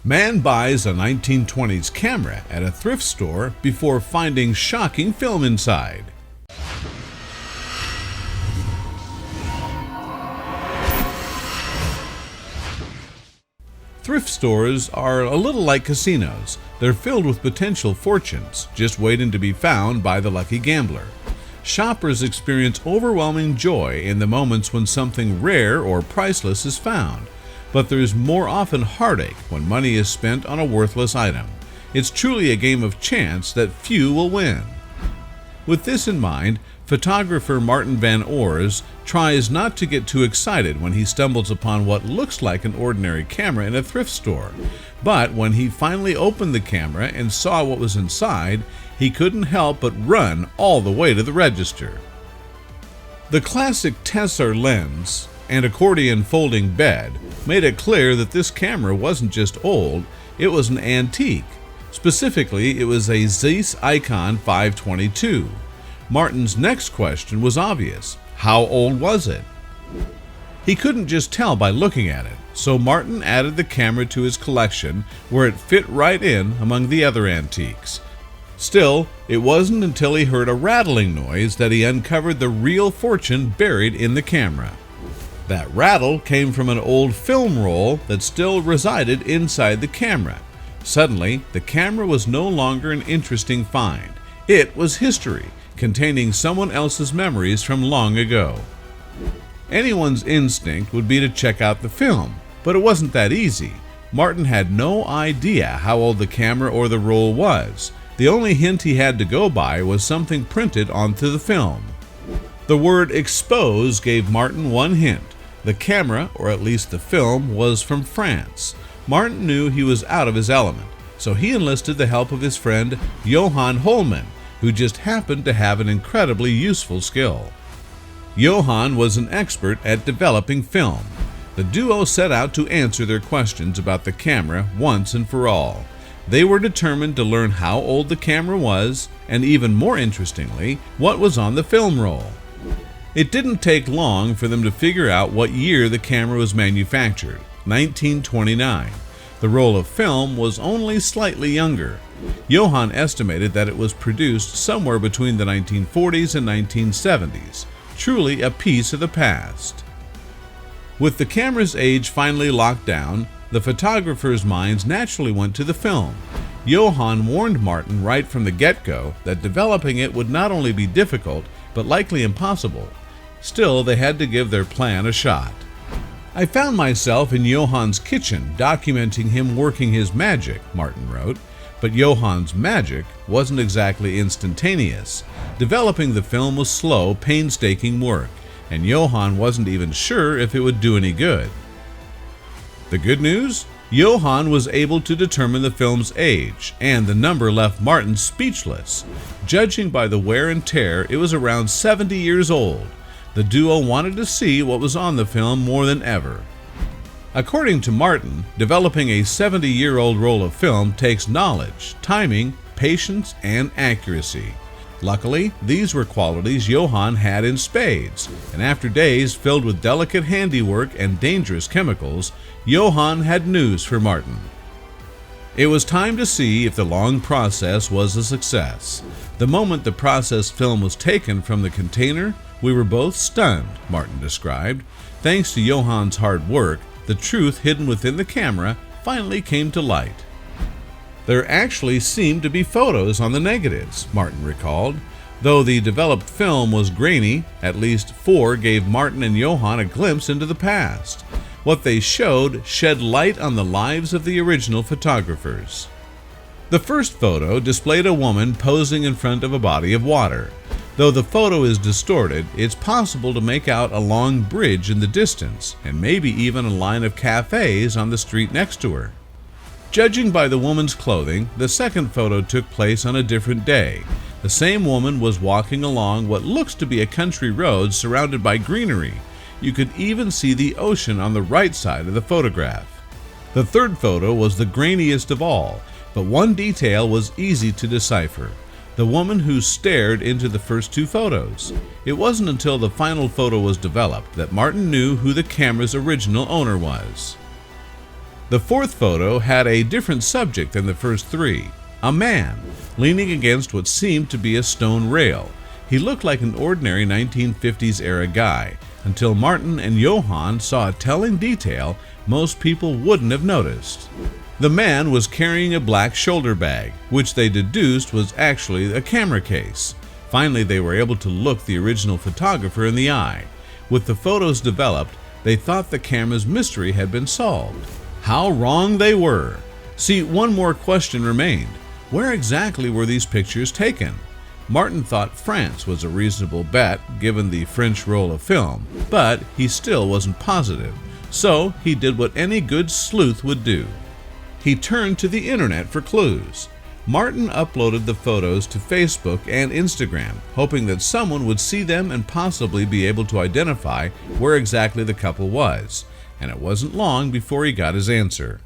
Man buys a 1920s camera at a thrift store before finding shocking film inside. Thrift stores are a little like casinos. They're filled with potential fortunes, just waiting to be found by the lucky gambler. Shoppers experience overwhelming joy in the moments when something rare or priceless is found. But there's more often heartache when money is spent on a worthless item. It's truly a game of chance that few will win. With this in mind, photographer Martin Van Oors tries not to get too excited when he stumbles upon what looks like an ordinary camera in a thrift store. But when he finally opened the camera and saw what was inside, he couldn't help but run all the way to the register. The classic Tessar lens and accordion folding bed made it clear that this camera wasn't just old, it was an antique. Specifically, it was a Zeiss Icon 522. Martin's next question was obvious. How old was it? He couldn't just tell by looking at it, so Martin added the camera to his collection where it fit right in among the other antiques. Still, it wasn't until he heard a rattling noise that he uncovered the real fortune buried in the camera. That rattle came from an old film roll that still resided inside the camera. Suddenly, the camera was no longer an interesting find. It was history, containing someone else's memories from long ago. Anyone's instinct would be to check out the film, but it wasn't that easy. Martin had no idea how old the camera or the roll was. The only hint he had to go by was something printed onto the film. The word expose gave Martin one hint. The camera, or at least the film, was from France. Martin knew he was out of his element, so he enlisted the help of his friend Johann Holman, who just happened to have an incredibly useful skill. Johann was an expert at developing film. The duo set out to answer their questions about the camera once and for all. They were determined to learn how old the camera was, and even more interestingly, what was on the film roll. It didn't take long for them to figure out what year the camera was manufactured, 1929. The roll of film was only slightly younger. Johann estimated that it was produced somewhere between the 1940s and 1970s, truly a piece of the past. With the camera's age finally locked down, the photographers' minds naturally went to the film. Johann warned Martin right from the get-go that developing it would not only be difficult, but likely impossible. Still, they had to give their plan a shot. I found myself in Johann's kitchen documenting him working his magic, Martin wrote. But Johann's magic wasn't exactly instantaneous. Developing the film was slow, painstaking work, and Johann wasn't even sure if it would do any good. The good news? Johann was able to determine the film's age, and the number left Martin speechless. Judging by the wear and tear, it was around 70 years old. The duo wanted to see what was on the film more than ever. According to Martin, developing a 70-year-old roll of film takes knowledge, timing, patience, and accuracy. Luckily, these were qualities Johann had in spades, and after days filled with delicate handiwork and dangerous chemicals, Johann had news for Martin. It was time to see if the long process was a success. The moment the processed film was taken from the container, we were both stunned, Martin described. Thanks to Johann's hard work, the truth hidden within the camera finally came to light. There actually seemed to be photos on the negatives, Martin recalled. Though the developed film was grainy, at least 4 gave Martin and Johann a glimpse into the past. What they showed shed light on the lives of the original photographers. The first photo displayed a woman posing in front of a body of water. Though the photo is distorted, it's possible to make out a long bridge in the distance, and maybe even a line of cafes on the street next to her. Judging by the woman's clothing, the second photo took place on a different day. The same woman was walking along what looks to be a country road surrounded by greenery. You could even see the ocean on the right side of the photograph. The third photo was the grainiest of all, but one detail was easy to decipher. The woman who stared into the first 2 photos. It wasn't until the final photo was developed that Martin knew who the camera's original owner was. The fourth photo had a different subject than the first three. A man, leaning against what seemed to be a stone rail. He looked like an ordinary 1950s-era guy, until Martin and Johann saw a telling detail most people wouldn't have noticed. The man was carrying a black shoulder bag, which they deduced was actually a camera case. Finally, they were able to look the original photographer in the eye. With the photos developed, they thought the camera's mystery had been solved. How wrong they were! See, one more question remained. Where exactly were these pictures taken? Martin thought France was a reasonable bet given the French roll of film, but he still wasn't positive, so he did what any good sleuth would do. He turned to the internet for clues. Martin uploaded the photos to Facebook and Instagram, hoping that someone would see them and possibly be able to identify where exactly the couple was, and it wasn't long before he got his answer.